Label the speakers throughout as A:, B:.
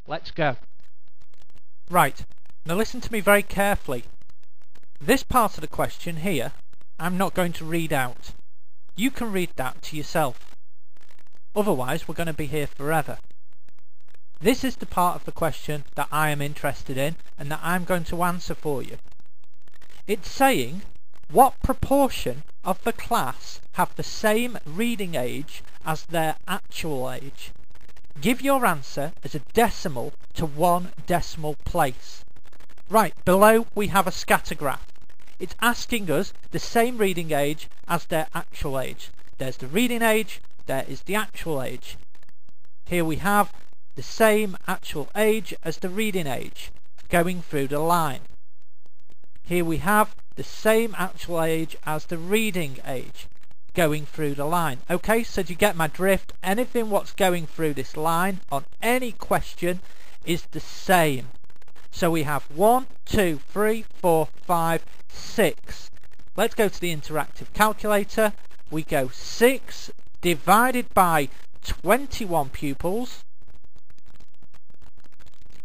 A: Let's go. Right, now listen to me very carefully. This part of the question here, I'm not going to read out. You can read that to yourself. Otherwise, we're going to be here forever. This is the part of the question that I am interested in and that I'm going to answer for you. It's saying, what proportion of the class have the same reading age as their actual age? Give your answer as a decimal to 1 decimal place. Right, below we have a scatter graph. It's asking us the same reading age as their actual age. There's the reading age, there is the actual age. Here we have the same actual age as the reading age going through the line. Here we have the same actual age as the reading age going through the line. Okay, so do you get my drift? Anything what's going through this line on any question is the same. So we have 1, 2, 3, 4, 5, 6. Let's go to the interactive calculator. We go 6 divided by 21 pupils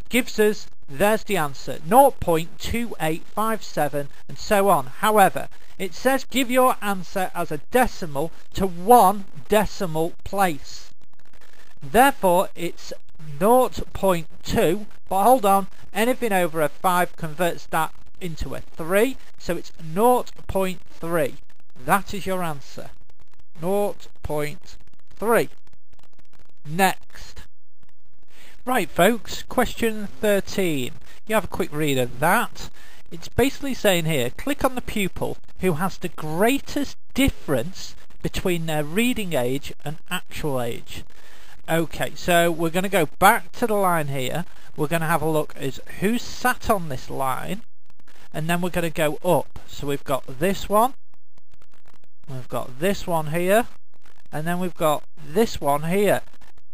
A: gives us, there's the answer, 0.2857 and so on. However, it says give your answer as a decimal to 1 decimal place. Therefore it's 0.2, but hold on, anything over a 5 converts that into a 3, so it's 0.3. That is your answer. 0.3. Next. Right folks, question 13. You have a quick read of that. It's basically saying here, click on the pupil who has the greatest difference between their reading age and actual age. Okay, so we're going to go back to the line here. We're going to have a look as who's sat on this line, and then we're going to go up. So we've got this one, we've got this one here, and then we've got this one here.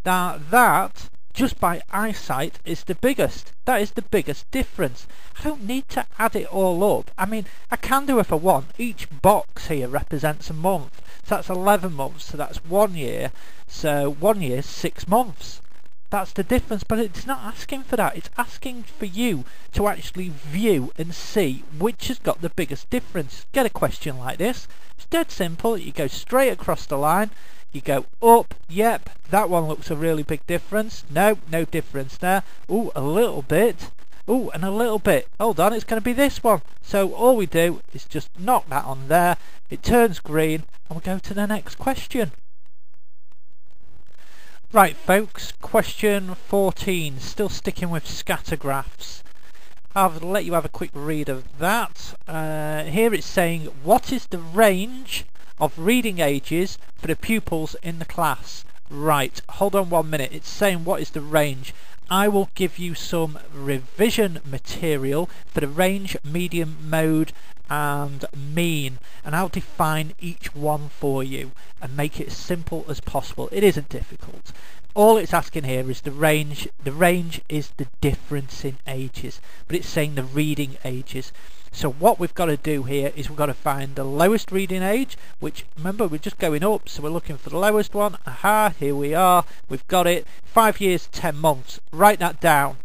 A: Now that, just by eyesight, is the biggest. That is the biggest difference. I don't need to add it all up. I mean, I can do if I want. Each box here represents a month. So that's 11 months, so that's 1 year. So 1 year is 6 months. That's the difference, but it's not asking for that. It's asking for you to actually view and see which has got the biggest difference. Get a question like this. It's dead simple. You go straight across the line. You go up, yep, that one looks a really big difference. No, no difference there. Ooh, a little bit. Ooh, and a little bit. Hold on, it's going to be this one. So all we do is just knock that on there. It turns green, and we go to the next question. Right, folks, question 14. Still sticking with scatter graphs. I'll let you have a quick read of that. Here it's saying, what is the range of reading ages for the pupils in the class? Right, hold on 1 minute. It's saying what is the range. I will give you some revision material for the range, medium, mode and mean, and I'll define each one for you and make it as simple as possible. It isn't difficult. All it's asking here is the range. The range is the difference in ages, but it's saying the reading ages. So what we've got to do here is we've got to find the lowest reading age, which, remember, we're just going up, so we're looking for the lowest one. Aha, here we are. We've got it. 5 years, 10 months. Write that down.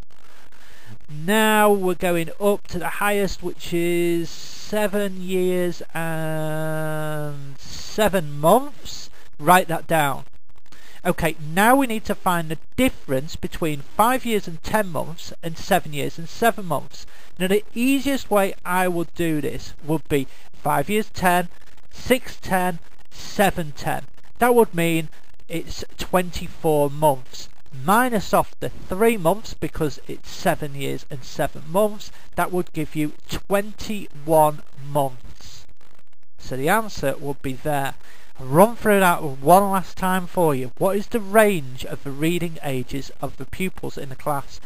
A: Now we're going up to the highest, which is 7 years and 7 months. Write that down. Okay, now we need to find the difference between 5 years and 10 months and 7 years and 7 months. Now the easiest way I would do this would be 5 years 10, 6 10, 7 10. That would mean it's 24 months. Minus off the 3 months because it's 7 years and 7 months. That would give you 21 months. So the answer would be there. I'll run through that one last time for you. What is the range of the reading ages of the pupils in the class?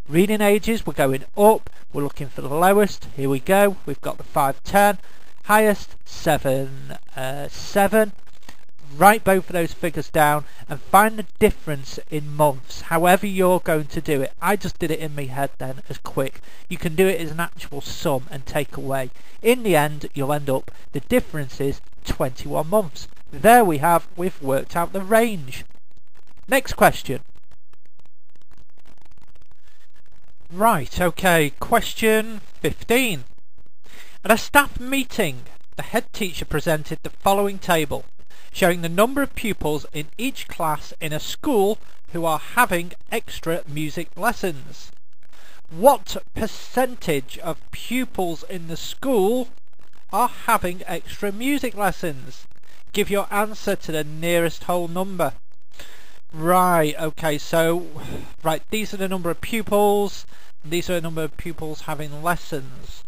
A: Reading ages, we're going up, we're looking for the lowest. Here we go, we've got the 5 10, highest 7 7. Write both of those figures down and find the difference in months, however you're going to do it. I just did it in my head then as quick. You can do it as an actual sum and take away. In the end, you'll end up, the difference is 21 months. There we have, we've worked out the range. Next question. Right, okay, question 15. At a staff meeting, the head teacher presented the following table, showing the number of pupils in each class in a school who are having extra music lessons. What percentage of pupils in the school are having extra music lessons? Give your answer to the nearest whole number. Right, okay, so, right, these are the number of pupils, these are the number of pupils having lessons.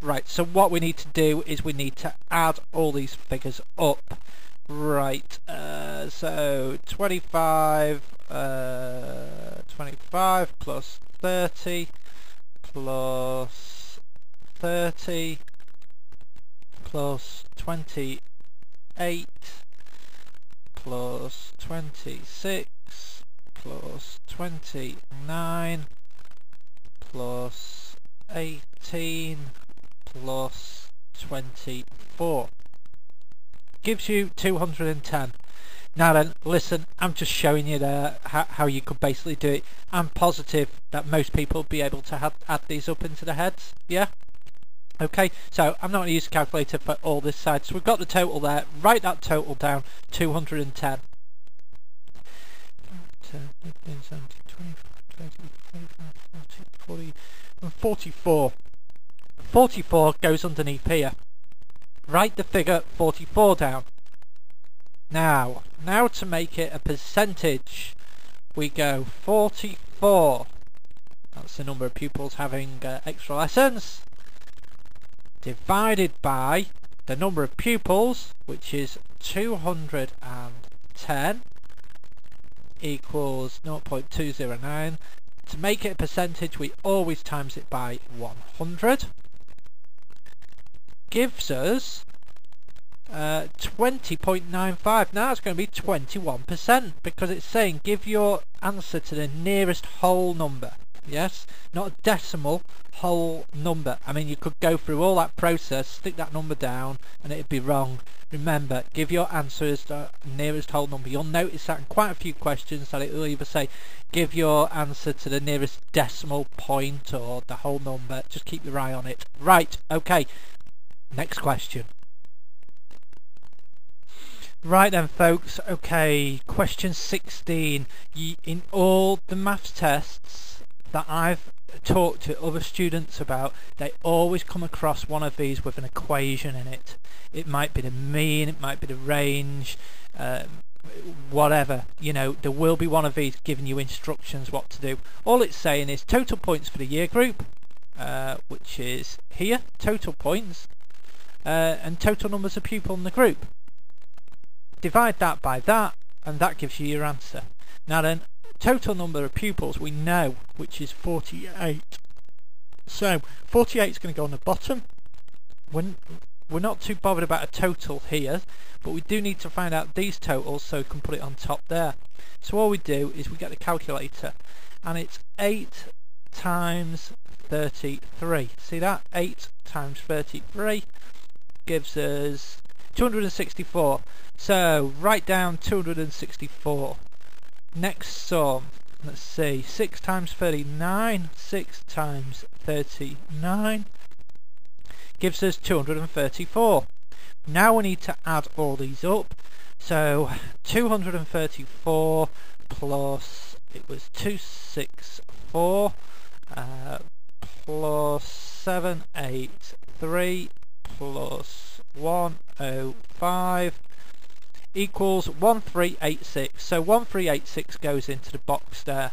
A: Right, so what we need to do is we need to add all these figures up. Right, so 25 plus 30 plus 30 plus 28 plus 26 plus 29 plus 18 plus 24 gives you 210. Now then, listen, I'm just showing you there how you could basically do it. I'm positive that most people will be able to add these up into the heads, yeah? Okay, so I'm not going to use a calculator for all this side, so we've got the total there. Write that total down, 210. 10, 15, 17, 25, 20, 25, 30, 40, and 44. 44 goes underneath here. Write the figure 44 down. Now to make it a percentage, we go 44. That's the number of pupils having extra lessons, divided by the number of pupils, which is 210, equals 0.209. To make it a percentage, we always times it by 100. Gives us 20.95. Now it's going to be 21%, because it's saying give your answer to the nearest whole number. Yes, not a decimal, whole number. I mean, you could go through all that process, stick that number down, and it'd be wrong. Remember, give your answer as the nearest whole number. You'll notice that in quite a few questions that it will either say give your answer to the nearest decimal point or the whole number. Just keep your eye on it. Right, okay, next question. Right then, folks, okay, question 16. In all the maths tests that I've talked to other students about, they always come across one of these with an equation in it. It might be the mean, it might be the range, whatever, you know, there will be one of these giving you instructions what to do. All it's saying is total points for the year group, which is here, total points, and total numbers of people in the group. Divide that by that, and that gives you your answer. Now then, total number of pupils we know, which is 48. So 48 is going to go on the bottom. We're not too bothered about a total here, but we do need to find out these totals so we can put it on top there. So all we do is we get the calculator, and it's 8 times 33. See that? 8 times 33 gives us 264. So write down 264. Next sum, let's see, 6 times 39, 6 times 39 gives us 234. Now we need to add all these up. So 234 plus, it was 264 plus 783 plus 105 equals 1386. So 1386 goes into the box there.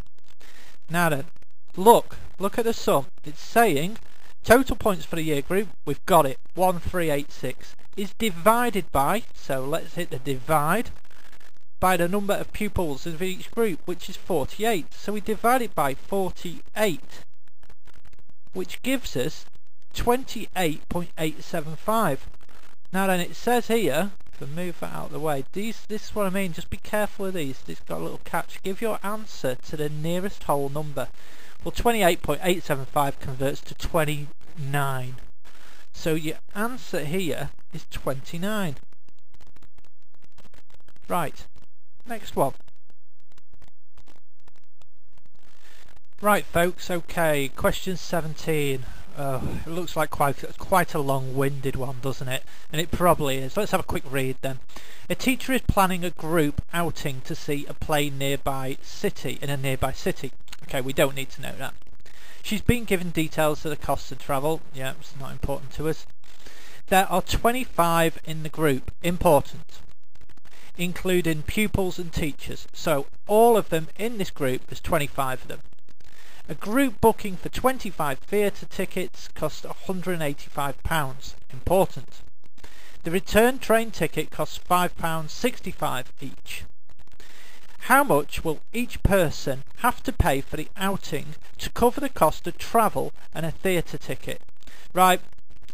A: Now then, look at the sum. It's saying total points for the year group, we've got it, 1386 is divided by, so let's hit the divide, by the number of pupils of each group, which is 48. So we divide it by 48, which gives us 28.875. Now then, it says here, if I move that out of the way, this is what I mean, just be careful of these. This got a little catch. Give your answer to the nearest whole number. Well, 28.875 converts to 29. So your answer here is 29. Right, next one. Right folks, okay, question 17. It looks like quite a long-winded one, doesn't it? And it probably is. Let's have a quick read then. A teacher is planning a group outing to see a play in a nearby city. Okay, we don't need to know that. She's been given details of the costs of travel. Yeah, it's not important to us. There are 25 in the group. Important. Including pupils and teachers. So all of them in this group, there's 25 of them. A group booking for 25 theatre tickets costs £185. Important. The return train ticket costs £5.65 each. How much will each person have to pay for the outing to cover the cost of travel and a theatre ticket? Right,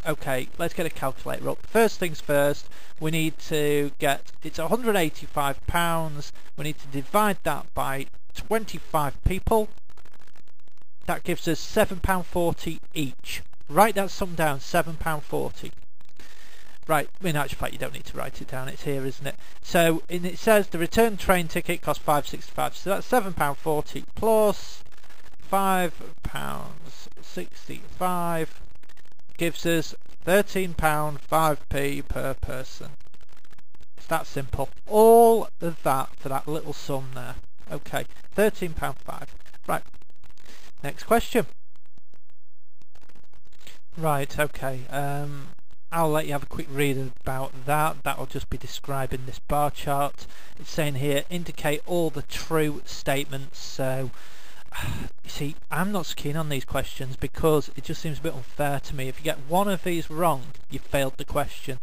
A: okay, let's get a calculator up. First things first, we need to get, it's £185, we need to divide that by 25 people. That gives us £7.40 each. Write that sum down, £7.40. Right, in actual fact you don't need to write it down, it's here, isn't it? So it says the return train ticket costs £5.65, so that's £7.40 plus £5.65 gives us £13.05 per person. It's that simple. All of that for that little sum there. Okay, £13.05. Right. Next question. Right, okay, I'll let you have a quick read about that. That'll just be describing this bar chart. It's saying here, indicate all the true statements. So, you see, I'm not so keen on these questions because it just seems a bit unfair to me. If you get one of these wrong, you failed the question.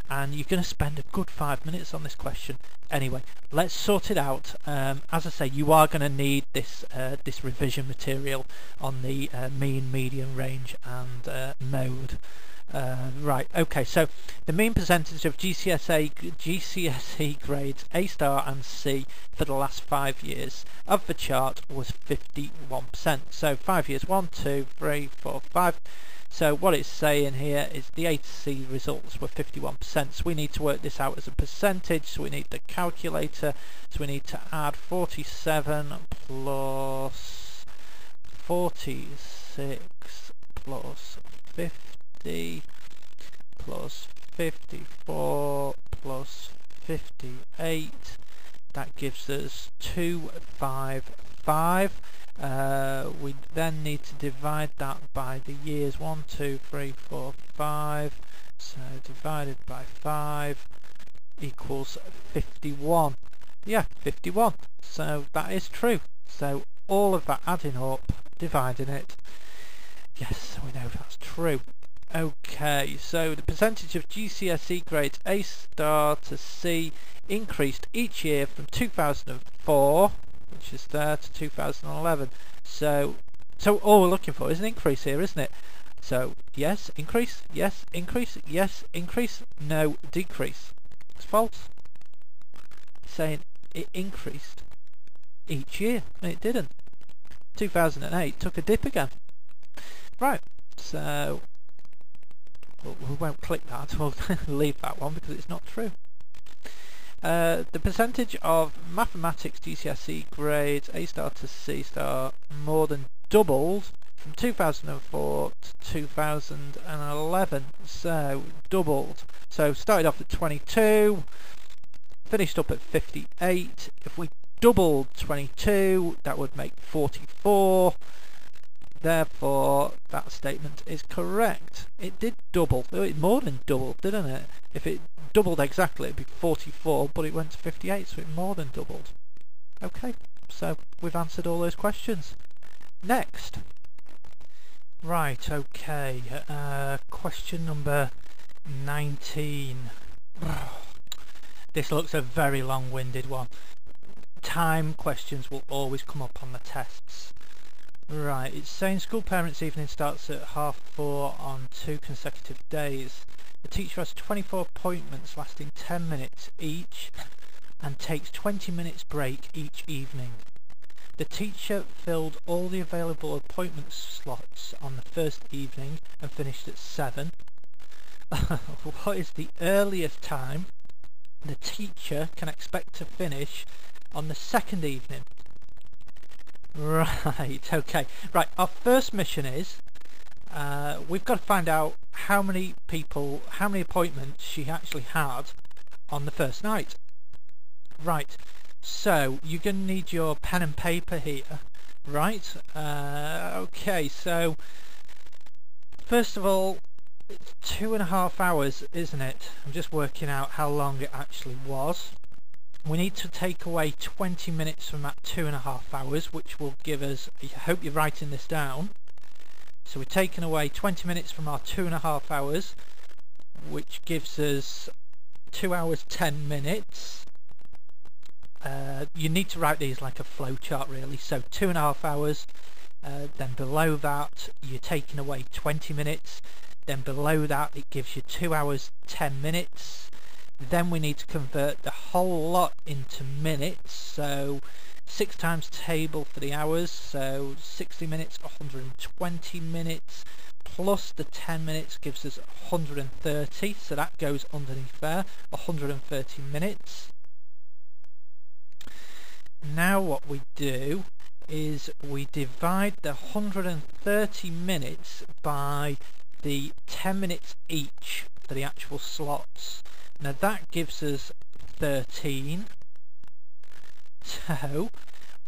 A: And you're going to spend a good 5 minutes on this question. Anyway, let's sort it out. As I say, you are going to need this this revision material on the mean, median, range and mode. Right, okay, so the mean percentage of GCSE grades A star and C for the last 5 years of the chart was 51%. So 5 years, 1, 2, 3, 4, 5. So what it's saying here is the A to C results were 51%. So we need to work this out as a percentage. So we need the calculator. So we need to add 47 plus 46 plus 50 plus 54 plus 58. That gives us 255. We then need to divide that by the years 1, 2, 3, 4, 5. So divided by 5 equals 51. Yeah, 51. So that is true. So all of that adding up, dividing it. Yes, we know that's true. Okay, so the percentage of GCSE grades A star to C increased each year from 2004, which is there, to 2011. So all we're looking for is an increase here, isn't it? So yes, increase, yes, increase, yes, increase, no, decrease. It's false. It's saying it increased each year, and it didn't. 2008 took a dip again. Right, so we won't click that, we'll leave that one because it's not true. The percentage of mathematics GCSE grades A star to C star more than doubled from 2004 to 2011. So doubled. So started off at 22, finished up at 58. If we doubled 22, that would make 44. Therefore, that statement is correct. It did double. It more than doubled, didn't it? If it doubled exactly, it'd be 44, but it went to 58, so it more than doubled. Okay, so we've answered all those questions. Next. Right, okay. Question number 19. This looks a very long-winded one. Time questions will always come up on the tests. Right, it's saying school parents' evening starts at 4:30 on 2 consecutive days. The teacher has 24 appointments lasting 10 minutes each and takes 20 minutes break each evening. The teacher filled all the available appointment slots on the first evening and finished at 7. What is the earliest time the teacher can expect to finish on the second evening? Right, okay. Right, our first mission is we've got to find out how many appointments she actually had on the first night. Right, so you're going to need your pen and paper here. Right, okay, so first of all, it's 2.5 hours, isn't it? I'm just working out how long it actually was. We need to take away 20 minutes from that 2.5 hours, which will give us, I hope you're writing this down. So we're taking away 20 minutes from our 2.5 hours, which gives us 2 hours 10 minutes. You need to write these like a flow chart really. So 2.5 hours, then below that you're taking away 20 minutes, then below that it gives you 2 hours 10 minutes. Then we need to convert the whole lot into minutes, so 6 times table for the hours, so 60 minutes, 120 minutes, plus the 10 minutes gives us 130, so that goes underneath there, 130 minutes. Now what we do is we divide the 130 minutes by the 10 minutes each for the actual slots. Now that gives us 13. So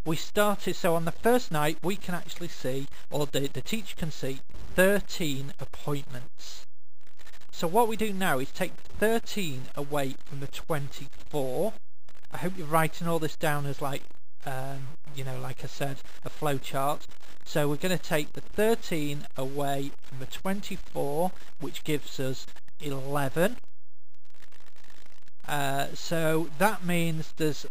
A: we started, so on the first night we can actually see, or the teacher can see, 13 appointments. So what we do now is take 13 away from the 24. I hope you're writing all this down as like, you know, like I said, a flow chart. So we're going to take the 13 away from the 24, which gives us 11. So that means there's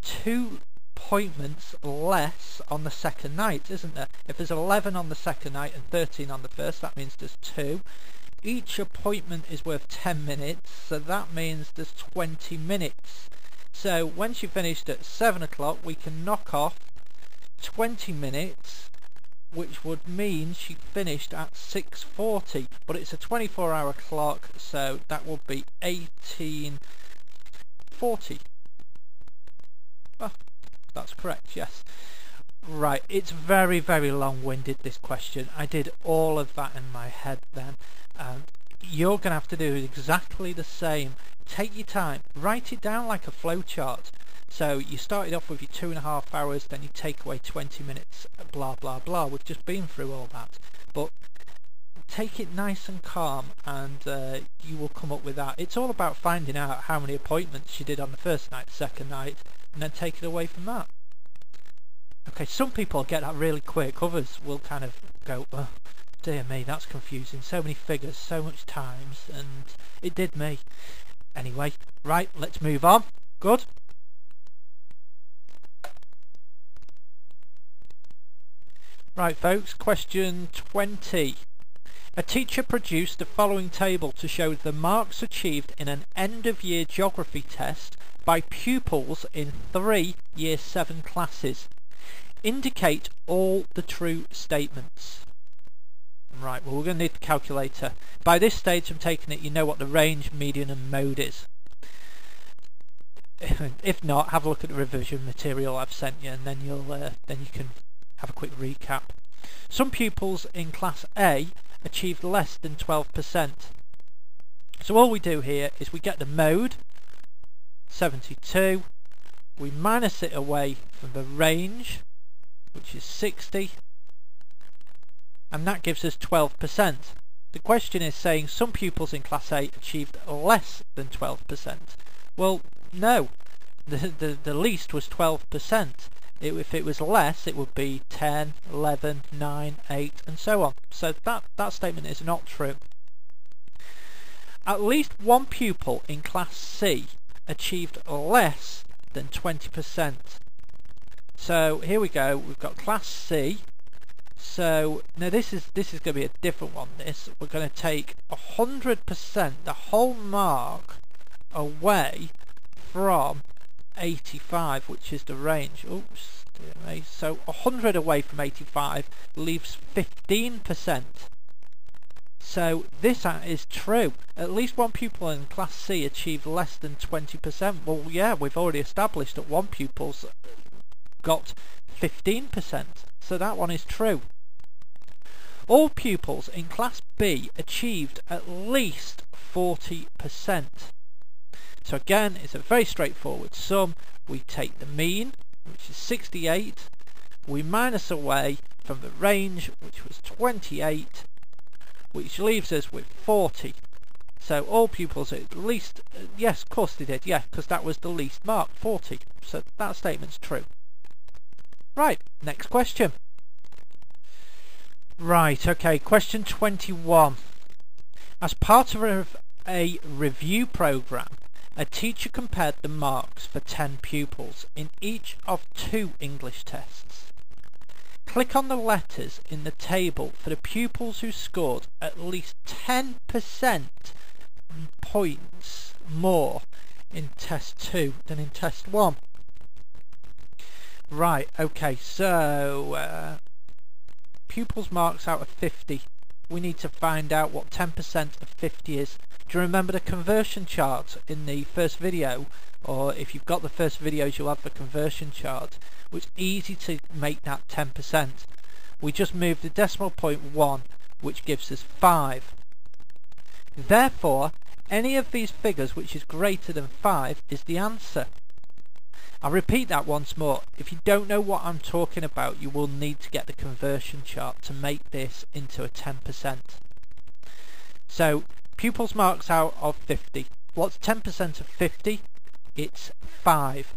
A: 2 appointments less on the second night, isn't there? If there's 11 on the second night and 13 on the first, that means there's 2. Each appointment is worth 10 minutes, so that means there's 20 minutes. So when she finished at 7 o'clock, we can knock off 20 minutes, which would mean she finished at 6:40, but it's a 24-hour clock, so that would be 18:40. Oh, that's correct, yes. Right, it's very, very long-winded, this question. I did all of that in my head then. You're going to have to do exactly the same. Take your time, write it down like a flow chart. So you started off with your 2.5 hours, then you take away 20 minutes, blah blah blah. We've just been through all that, but take it nice and calm, and you will come up with that. It's all about finding out how many appointments you did on the first night, second night, and then take it away from that. Okay, some people get that really quick, others will kind of go, oh, dear me, that's confusing, so many figures, so much times, and it did me. Anyway, right, let's move on. Good. Right folks, question 20. A teacher produced the following table to show the marks achieved in an end-of-year geography test by pupils in 3 Year 7 classes. Indicate all the true statements. Right, well we're going to need the calculator. By this stage I'm taking it you know what the range, median and mode is. If not, have a look at the revision material I've sent you, and then you can have a quick recap. Some pupils in Class A achieved less than 12%. So all we do here is we get the mode, 72, we minus it away from the range, which is 60, and that gives us 12%. The question is saying some pupils in Class A achieved less than 12%. Well, no, the least was 12%. If it was less, it would be 10, 11, 9, 8, and so on. So that statement is not true. At least one pupil in Class C achieved less than 20%. So here we go. We've got Class C. So now this is going to be a different one. We're going to take 100%, the whole mark, away from 85, which is the range. Oops, dear me. So 100 away from 85 leaves 15%. So this is true. At least one pupil in Class C achieved less than 20%. Well, yeah, we've already established that one pupil's got 15%, so that one is true. All pupils in Class B achieved at least 40%. So again, it's a very straightforward sum. We take the mean, which is 68, we minus away from the range, which was 28, which leaves us with 40. So all pupils at least, yes, of course they did, yeah, because that was the least mark, 40. So that statement's true. Right, next question. Right, okay, question 21. As part of a review program, a teacher compared the marks for 10 pupils in each of 2 English tests. Click on the letters in the table for the pupils who scored at least 10% points more in test 2 than in test 1. Right, okay, so pupils marks out of 50. We need to find out what 10% of 50 is. Do you remember the conversion chart in the first video? Or if you've got the first videos, you'll have the conversion chart, which is easy to make that 10%. We just move the decimal point 1, which gives us 5. Therefore, any of these figures which is greater than 5 is the answer. I'll repeat that once more. If you don't know what I'm talking about, you will need to get the conversion chart to make this into a 10%. So, pupils marks out of 50. What's 10% of 50? It's 5.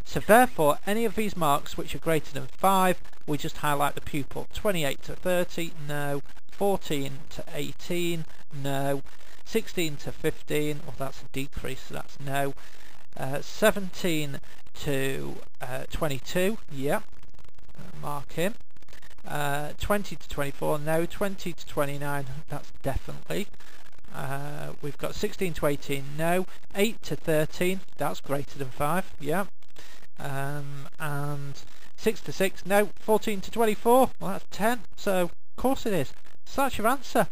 A: So therefore, any of these marks which are greater than 5, we just highlight the pupil. 28 to 30, no. 14 to 18, no. 16 to 15, well that's a decrease, so that's no. 17 to 22, yeah, mark him. 20 to 24, no. 20 to 29, that's definitely. We've got 16 to 18, no. 8 to 13, that's greater than 5, yeah. And 6 to 6, no. 14 to 24, well that's 10, so of course it is. So that's your answer.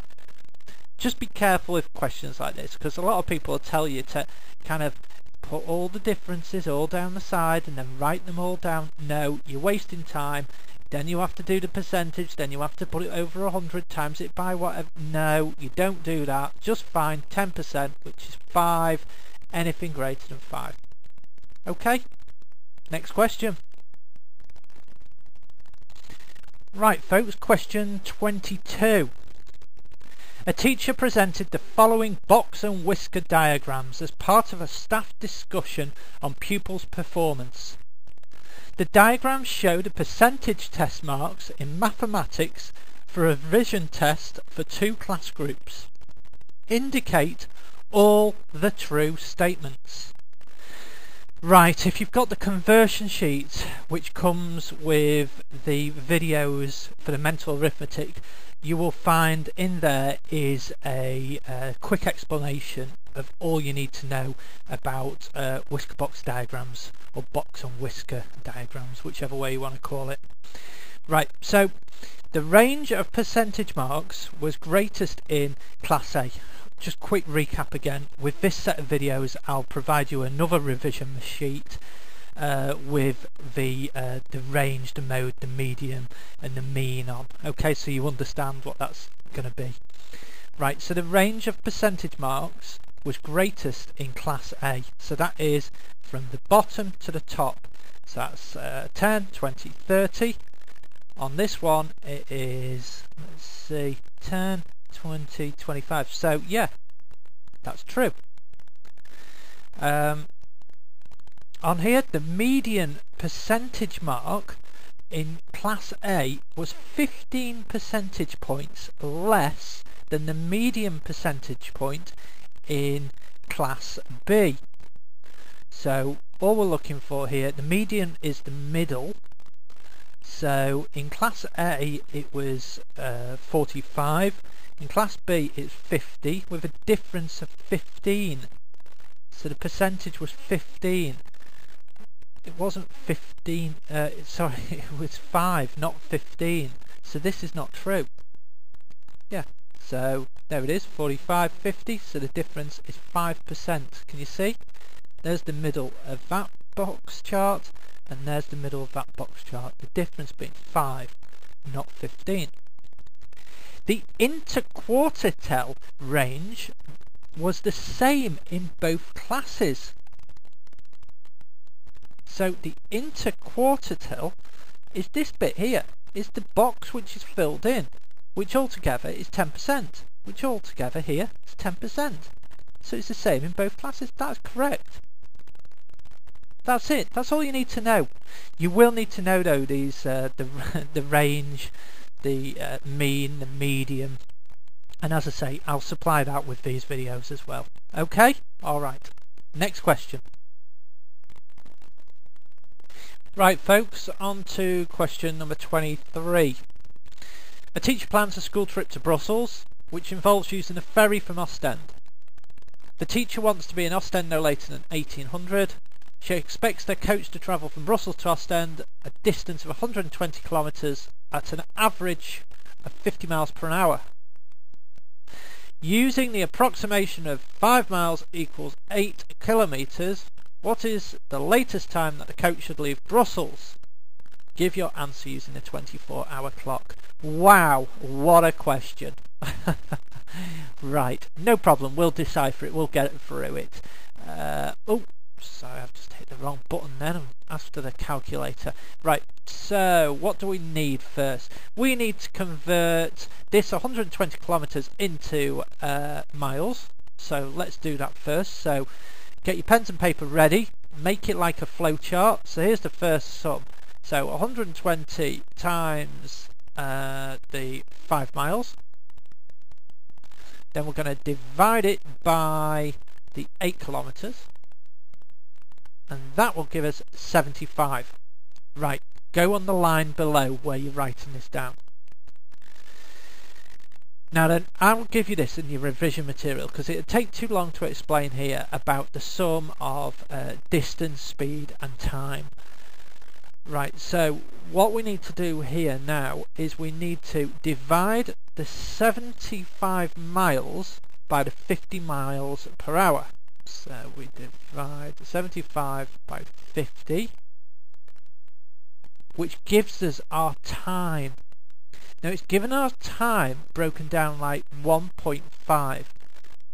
A: Just be careful with questions like this, because a lot of people will tell you to kind of put all the differences all down the side and then write them all down. No, you're wasting time. Then you have to do the percentage, then you have to put it over 100, times it by whatever. No, you don't do that. Just find 10%, which is 5, anything greater than 5. Okay, next question. Right folks, question 22. A teacher presented the following box and whisker diagrams as part of a staff discussion on pupils' performance. The diagrams show the percentage test marks in mathematics for a revision test for 2 class groups. Indicate all the true statements. Right, if you've got the conversion sheet which comes with the videos for the mental arithmetic, you will find in there is a quick explanation of all you need to know about whisker box diagrams, or box and whisker diagrams, whichever way you want to call it. Right, so the range of percentage marks was greatest in Class A. Just quick recap again, with this set of videos I'll provide you another revision sheet with the range, the mode, the median and the mean on. Okay, so you understand what that's going to be. Right, so the range of percentage marks was greatest in Class A, so that is from the bottom to the top. So that's 10, 20, 30. On this one it is, let's see, 10, 20, 25. So yeah, that's true. On here, the median percentage mark in Class A was 15 percentage points less than the median percentage point in Class B. So all we're looking for here, the median is the middle. So in Class A it was 45, in Class B it's 50, with a difference of 15. So the percentage was 15. It wasn't 15, sorry, it was 5, not 15. So this is not true. Yeah, so there it is, 45, 50, so the difference is 5%. Can you see? There's the middle of that box chart, and there's the middle of that box chart, the difference being 5, not 15. The interquartile range was the same in both classes. So the interquartile is this bit here, is the box which is filled in, which altogether is 10%, which altogether here is 10%. So it's the same in both classes. That's correct. That's it. That's all you need to know. You will need to know though these the range, the mean, the median, and as I say, I'll supply that with these videos as well. Okay? Alright. Next question. Right folks, on to question number 23. A teacher plans a school trip to Brussels, which involves using a ferry from Ostend. The teacher wants to be in Ostend no later than 1800. She expects their coach to travel from Brussels to Ostend, a distance of 120 kilometres at an average of 50 miles per hour. Using the approximation of 5 miles equals 8 kilometres, what is the latest time that the coach should leave Brussels? Give your answer using the 24-hour clock. Wow, what a question. Right, no problem, we'll decipher it, we'll get it through it. Oh, sorry, I've just hit the wrong button then, I'm after the calculator. Right, so what do we need first? We need to convert this 120 kilometres into miles, so let's do that first. So get your pens and paper ready, make it like a flowchart. So here's the first sum. So 120 times the 5 miles. Then we're going to divide it by the 8 kilometres. And that will give us 75. Right, go on the line below where you're writing this down. Now then, I will give you this in your revision material because it would take too long to explain here about the sum of distance, speed and time. Right, so what we need to do here now is we need to divide the 75 miles by the 50 miles per hour. So we divide 75 by 50, which gives us our time. Now it's given our time broken down like 1.5,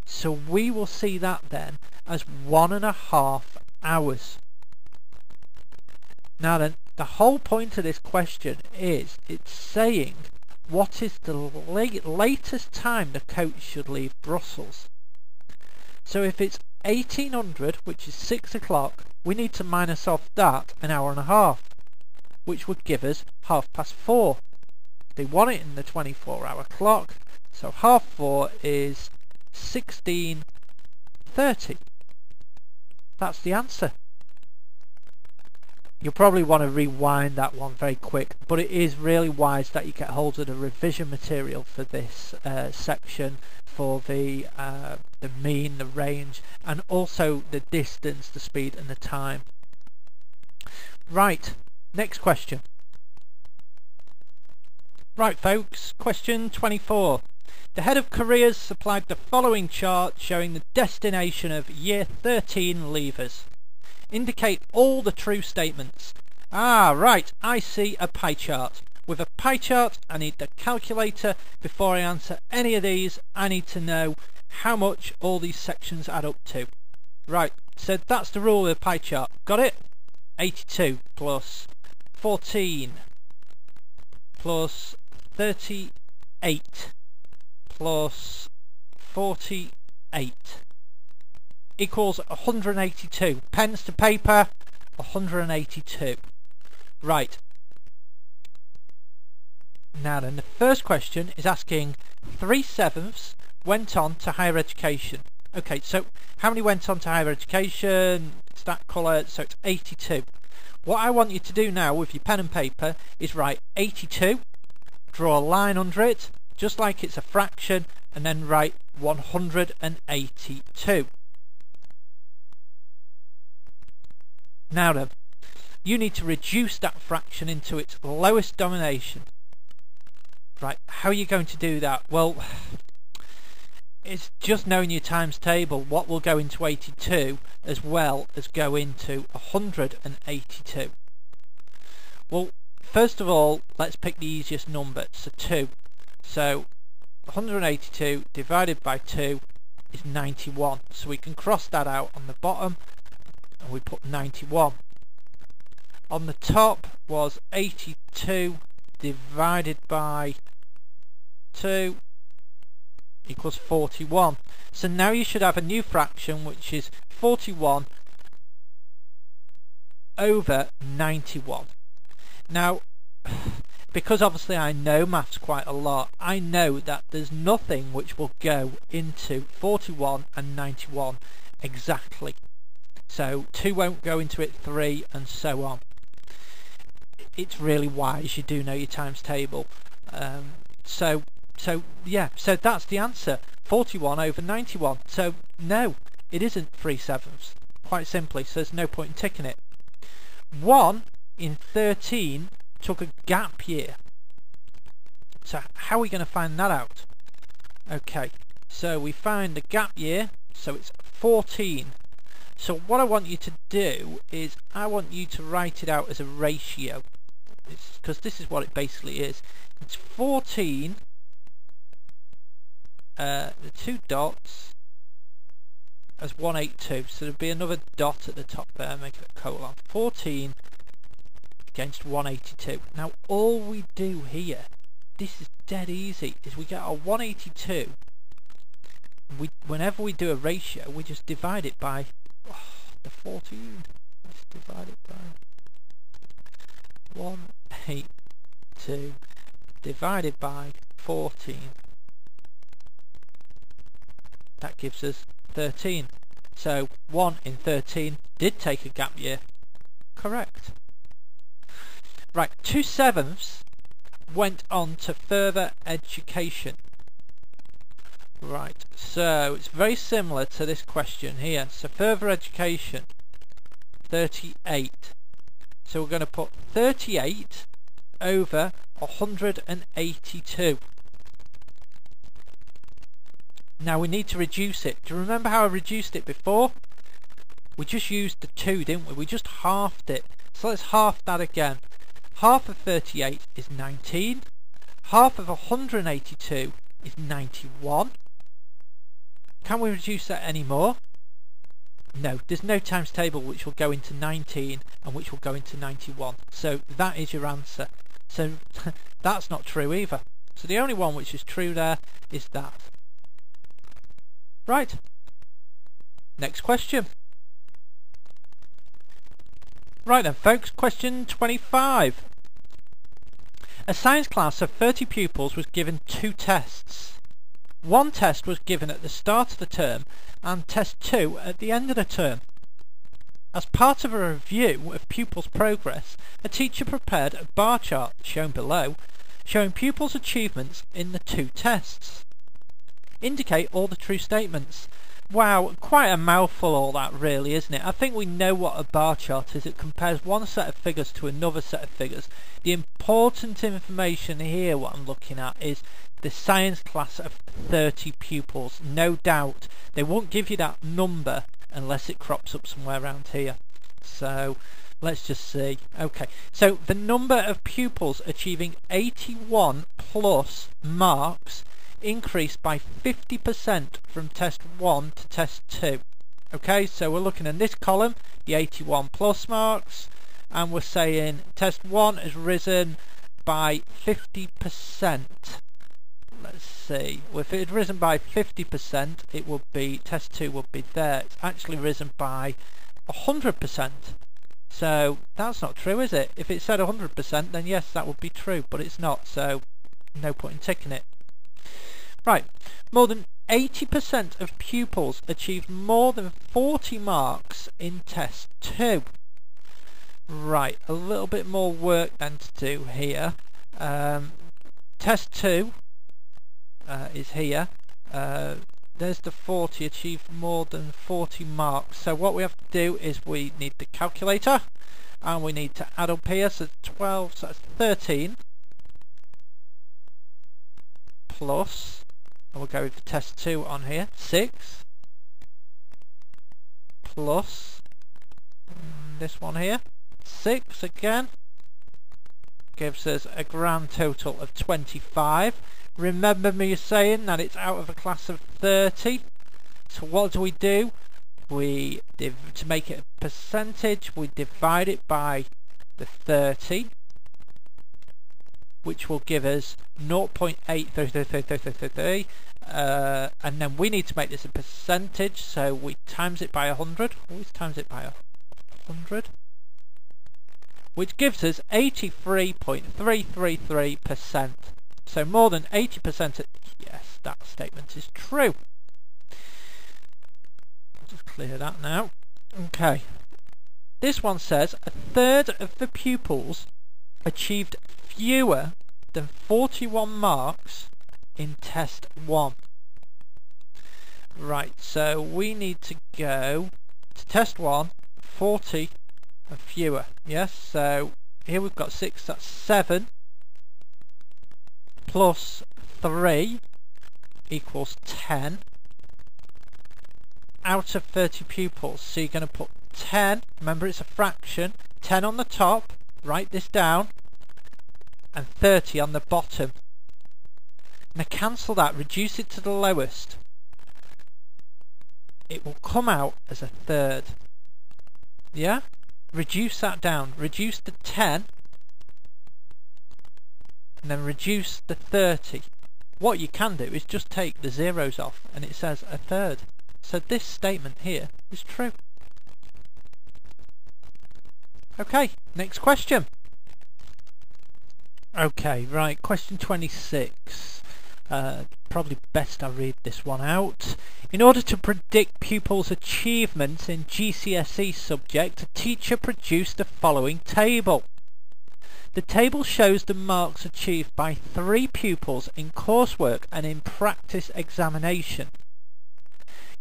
A: so we will see that then as 1.5 hours. Now then, the whole point of this question is it's saying what is the latest time the coach should leave Brussels. So if it's 1800, which is 6 o'clock, we need to minus off that an hour and a half, which would give us 4:30. They want it in the 24-hour clock, so 4:30 is 16:30. That's the answer. You'll probably want to rewind that one very quick, but it is really wise that you get hold of the revision material for this section, for the mean, the range, and also the distance, the speed and the time. Right, next question. Right folks, question 24. The head of careers supplied the following chart showing the destination of year 13 leavers. Indicate all the true statements. Ah, right, I see a pie chart. With a pie chart, I need the calculator. Before I answer any of these, I need to know how much all these sections add up to. Right, so that's the rule of the pie chart. Got it? 82 plus 14 plus 38 plus 48 equals 182. Pens to paper, 182. Right. Now then, the first question is asking 3/7 went on to higher education. Okay, so how many went on to higher education? It's that colour, so it's 82. What I want you to do now with your pen and paper is write 82, draw a line under it, just like it's a fraction, and then write 182. Now then, you need to reduce that fraction into its lowest denomination. Right, how are you going to do that? Well, it's just knowing your times table, what will go into 82 as well as go into 182. Well, first of all, let's pick the easiest number, so 2. So 182 divided by 2 is 91. So we can cross that out on the bottom and we put 91. On the top was 82 divided by 2 equals 41. So now you should have a new fraction, which is 41 over 91. Now, because obviously I know maths quite a lot, I know that there's nothing which will go into 41 and 91 exactly. So 2 won't go into it, 3, and so on. It's really wise you do know your times table. So that's the answer, 41 over 91. So no, it isn't 3/7, quite simply, so there's no point in ticking it. 1 in 13 took a gap year. So how are we going to find that out? Okay, so we find the gap year, so it's 14. So what I want you to do is I want you to write it out as a ratio, because this is what it basically is. It's 14, the 2 dots, as 182, so there'll be another dot at the top there, make it a colon. 14 against 182. Now all we do here, this is dead easy, is we get our 182. Whenever we do a ratio, we just divide it by the 14. Let's divide it by 182 divided by 14. That gives us 13. So 1 in 13 did take a gap year. Correct. Right, 2/7 went on to further education. Right, so it's very similar to this question here. So further education, 38. So we're going to put 38 over 182. Now we need to reduce it. Do you remember how I reduced it before? We just used the 2, didn't we? We just halved it. So let's half that again. Half of 38 is 19. Half of 182 is 91. Can we reduce that any more? No, there's no times table which will go into 19 and which will go into 91. So that is your answer. So that's not true either. So the only one which is true there is that. Right. Next question. Right then folks, question 25. A science class of 30 pupils was given 2 tests. One test was given at the start of the term and test 2 at the end of the term. As part of a review of pupils' progress, a teacher prepared a bar chart, shown below, showing pupils' achievements in the 2 tests. Indicate all the true statements. Wow, quite a mouthful all that really, isn't it? I think we know what a bar chart is. It compares one set of figures to another set of figures. The important information here, what I'm looking at, is the science class of 30 pupils. No doubt they won't give you that number unless it crops up somewhere around here. So let's just see. Okay, so the number of pupils achieving 81 plus marks increased by 50% from test 1 to test 2. Okay, so we're looking in this column, the 81 plus marks, and we're saying test 1 has risen by 50%. Let's see, well, if it had risen by 50%, it would be, test 2 would be there. It's actually risen by 100%. So that's not true, is it? If it said 100%, then yes, that would be true, but it's not, so no point in ticking it. Right, more than 80% of pupils achieved more than 40 marks in test 2. Right, a little bit more work then to do here. Test 2 is here. There's the 40, achieved more than 40 marks. So what we have to do is we need the calculator and we need to add up here. So 12, so that's 13 plus, and we'll go with test 2 on here, 6 plus this one here, 6 again gives us a grand total of 25. Remember me saying that it's out of a class of 30. So what do? To make it a percentage, we divide it by the 30, which will give us 0.83333, and then we need to make this a percentage, so we times it by 100. Always times it by 100, which gives us 83.333%. So more than 80%. Yes, that statement is true. I'll just clear that now. Okay. This one says a third of the pupils achieved fewer than 41 marks in test 1. Right, so we need to go to test 1, 40 and fewer. Yes, so here we've got 6, that's 7 plus 3 equals 10 out of 30 pupils. So you're going to put 10, remember it's a fraction, 10 on the top, write this down, and 30 on the bottom. Now cancel that, reduce it to the lowest. It will come out as a third. Yeah? Reduce that down, reduce the 10 and then reduce the 30. What you can do is just take the zeros off and it says a third. So this statement here is true. Okay, next question. Okay, right, question 26. Probably best I read this one out. In order to predict pupils' achievements in GCSE subject, a teacher produced the following table. The table shows the marks achieved by 3 pupils in coursework and in practice examination.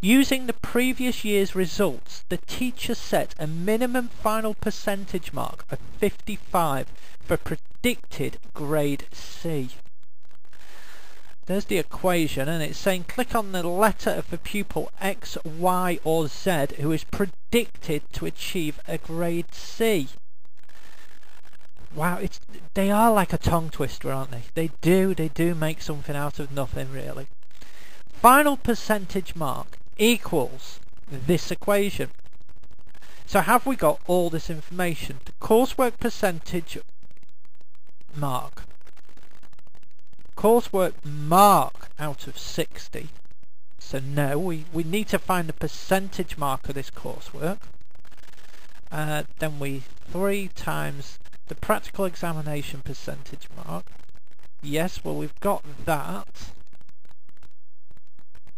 A: Using the previous year's results, the teacher set a minimum final percentage mark of 55 for predicted grade C. There's the equation, and it's saying click on the letter of the pupil X, Y or Z who is predicted to achieve a grade C. Wow, they are like a tongue twister, aren't they? They do make something out of nothing, really. Final percentage mark equals this equation. So have we got all this information? The coursework percentage mark. Coursework mark out of 60. So no, we need to find the percentage mark of this coursework. Then 3 times the practical examination percentage mark. Yes, well we've got that.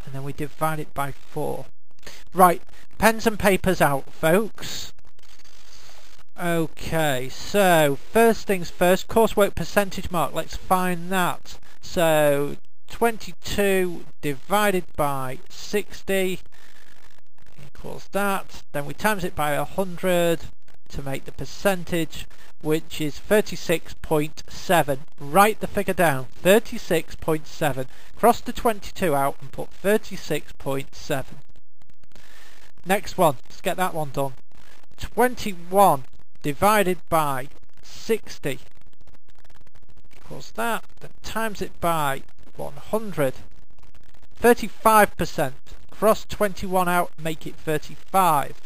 A: And then we divide it by 4. Right, pens and papers out, folks. Okay, so first things first, coursework percentage mark, let's find that. So 22 divided by 60 equals that. Then we times it by 100 to make the percentage, which is 36.7. Write the figure down, 36.7. Cross the 22 out and put 36.7. Next one, let's get that one done. 21 divided by 60 equals that. Then times it by 100. 35%. Cross 21 out, make it 35.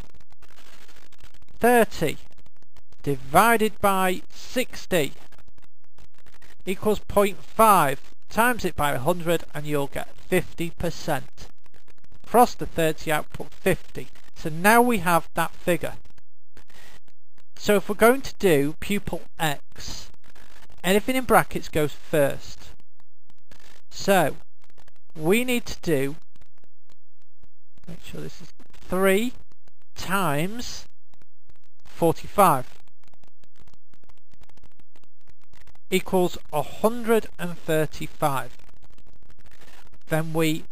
A: 30 divided by 60 equals 0.5. Times it by 100 and you'll get 50%. Cross the 30 out, put 50. So now we have that figure. So if we're going to do pupil X, anything in brackets goes first. So we need to do, make sure this is 3 times 45 equals 135. Then we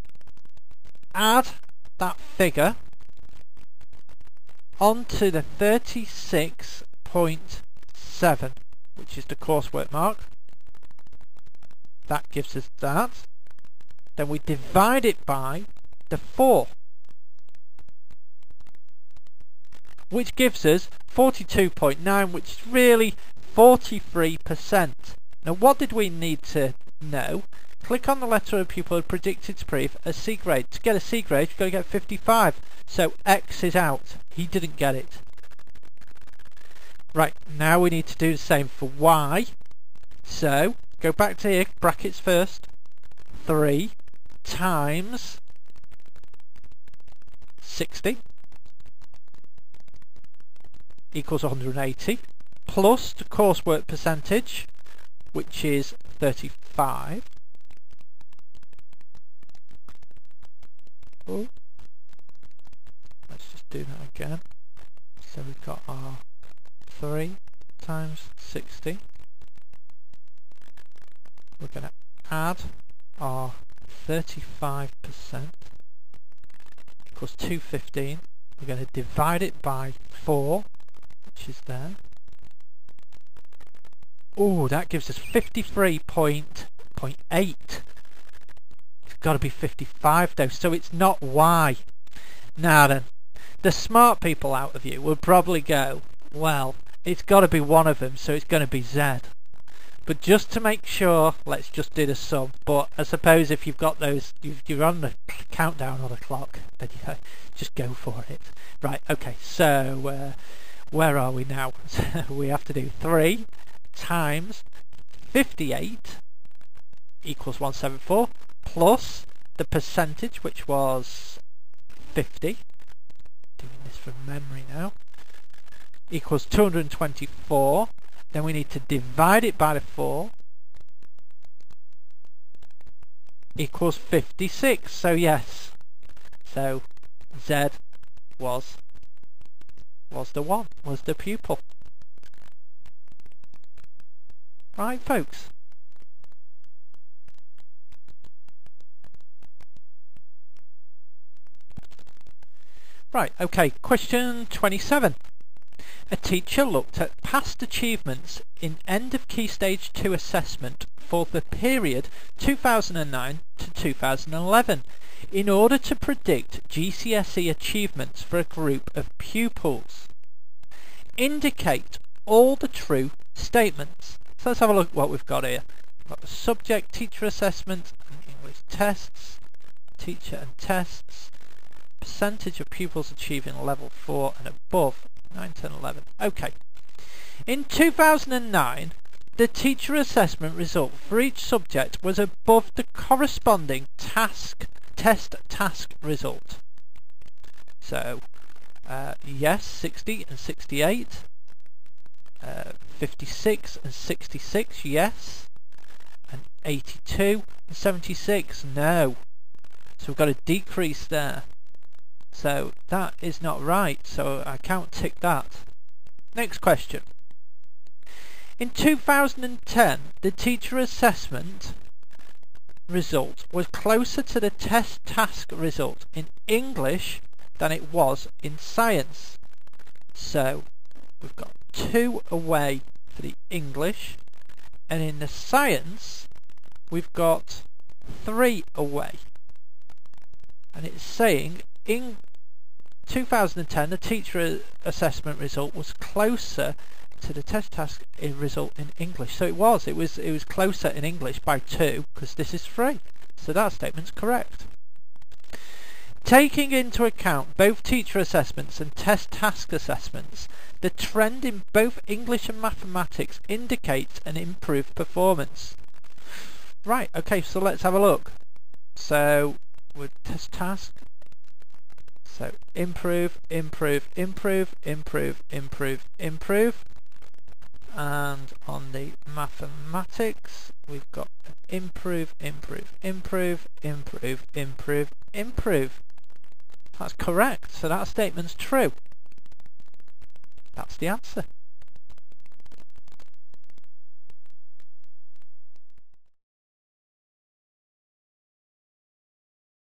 A: add that figure onto the 36.7, which is the coursework mark. That gives us that. Then we divide it by the 4, which gives us 42.9, which is really 43%. Now what did we need to know? Click on the letter of pupil predicted to prove a C grade. To get a C grade, you've got to get 55. So X is out. He didn't get it. Right, now we need to do the same for Y. So, go back to here, brackets first. 3 times 60 equals 180, plus the coursework percentage, which is 35. Oh, let's just do that again. So we've got our 3 times 60. We're going to add our 35% equals 215. We're going to divide it by 4, which is there. Oh, that gives us 53.8. It's got to be 55 though, so it's not Y. Now then, the smart people out of you will probably go, well, it's got to be one of them, so it's going to be Z. But just to make sure, let's just do the sum. But I suppose if you've got those, you're on the countdown or the clock, then you just go for it. Right, okay, so where are we now? We have to do 3 times 58 equals 174 plus the percentage, which was 50. Doing this from memory now. Equals 224. Then we need to divide it by the 4 equals 56. So yes, so Z was the one, was the pupil. Right, folks. Right, okay, question 27. A teacher looked at past achievements in end of Key Stage 2 assessment for the period 2009 to 2011 in order to predict GCSE achievements for a group of pupils. Indicate all the true statements. So let's have a look at what we've got here. We've got the subject, teacher assessment, and English tests, teacher and tests, percentage of pupils achieving level 4 and above, 9, 10, 11. Okay. In 2009, the teacher assessment result for each subject was above the corresponding test task result. So, yes, 60 and 68. 56 and 66, yes. And 82 and 76, no. So we've got a decrease there. So that is not right, so I can't tick that. Next question. In 2010, the teacher assessment result was closer to the test task result in English than it was in science. So we've got 2 away for the English, and in the science we've got 3 away. And it's saying in 2010 the teacher assessment result was closer to the test task result in English. So it was closer in English by 2 because this is 3. So that statement's correct. Taking into account both teacher assessments and test task assessments, the trend in both English and mathematics indicates an improved performance. Right, okay, so let's have a look. So with test task, so improve, improve, improve, improve, improve, improve. And on the mathematics, we've got improve, improve, improve, improve, improve, improve. That's correct, so that statement's true. That's the answer.